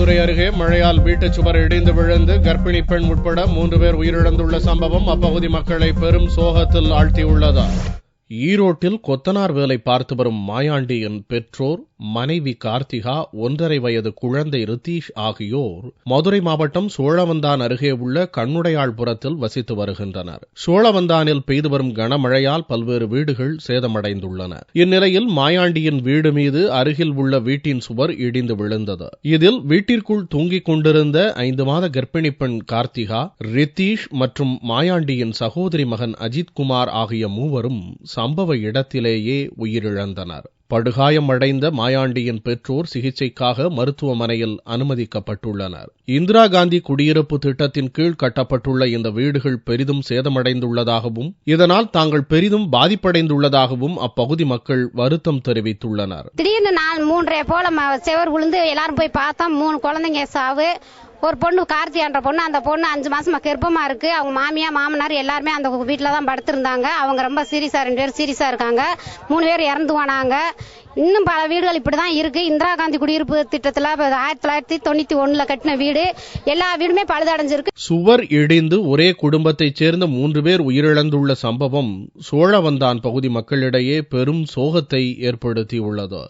மதுரை அருகே மழையால் வீட்டுச் சுவர் இடிந்து விழுந்து கர்ப்பிணி பெண் உட்பட 3 பேர் உயிரிழந்துள்ள சம்பவம் அப்பகுதி மக்களை பெரும் சோகத்தில் ஆழ்த்தியுள்ளது. ஈரோட்டில் கொத்தனார் வேலை பார்த்து வரும் மாயாண்டியின் பெற்றோர், மனைவி கார்த்திகா, 1.5 வயது குழந்தை ரித்தீஷ் ஆகியோர் மதுரை மாவட்டம் சோழவந்தான் அருகே உள்ள கண்ணுடையாள்புரத்தில் வசித்து வருகின்றனர். சோழவந்தானில் பெய்து வரும் கனமழையால் பல்வேறு வீடுகள் சேதமடைந்துள்ளன. இந்நிலையில் மாயாண்டியின் வீடு மீது அருகில் உள்ள வீட்டின் சுவர் இடிந்து விழுந்தது. இதில் வீட்டிற்குள் தூங்கிக் கொண்டிருந்த 5 மாத கர்ப்பிணி பெண் கார்த்திகா, ரித்தீஷ் மற்றும் மாயாண்டியின் சகோதரி மகன் அஜித்குமார் ஆகிய மூவரும் சம்பவ இடத்திலேயே உயிரிழந்தனர். படுகாயம் அடைந்த மாயாண்டியின் பெற்றோர் சிகிச்சைக்காக மருத்துவமனையில் அனுமதிக்கப்பட்டுள்ளனர். இந்திரா காந்தி குடியிருப்பு திட்டத்தின் கீழ் கட்டப்பட்டுள்ள இந்த வீடுகள் பெரிதும் சேதமடைந்துள்ளதாகவும் இதனால் தாங்கள் பெரிதும் பாதிப்படைந்துள்ளதாகவும் அப்பகுதி மக்கள் வருத்தம் தெரிவித்துள்ளனர். திடீர்னு 3:30 போல செவர் விழுந்து எல்லாரும் போய் பார்த்தா 3 குழந்தைங்க சாவு. ஒரு பொண்ணு கார்த்தி என்ற பொண்ணு, அந்த பொண்ணு 5 மாசமா கர்ப்பமா இருக்கு. அவங்க மாமியா மாமனார் எல்லாருமே அந்த வீட்டுல தான் படுத்திருந்தாங்க. அவங்க ரொம்ப சீரியஸா 2 பேர் சீரியஸா இருக்காங்க. 3 பேர் இறந்து போனாங்க. இன்னும் பல வீடுகள் இப்படிதான் இருக்கு. இந்திரா காந்தி குடியிருப்பு திட்டத்துல 1991 கட்டின வீடு, எல்லா வீடுமே பழுதடைஞ்சிருக்கு. சுவர் இடிந்து ஒரே குடும்பத்தைச் சேர்ந்த 3 பேர் உயிரிழந்துள்ள சம்பவம் சோழவந்தான் பகுதி மக்களிடையே பெரும் சோகத்தை ஏற்படுத்தியுள்ளது.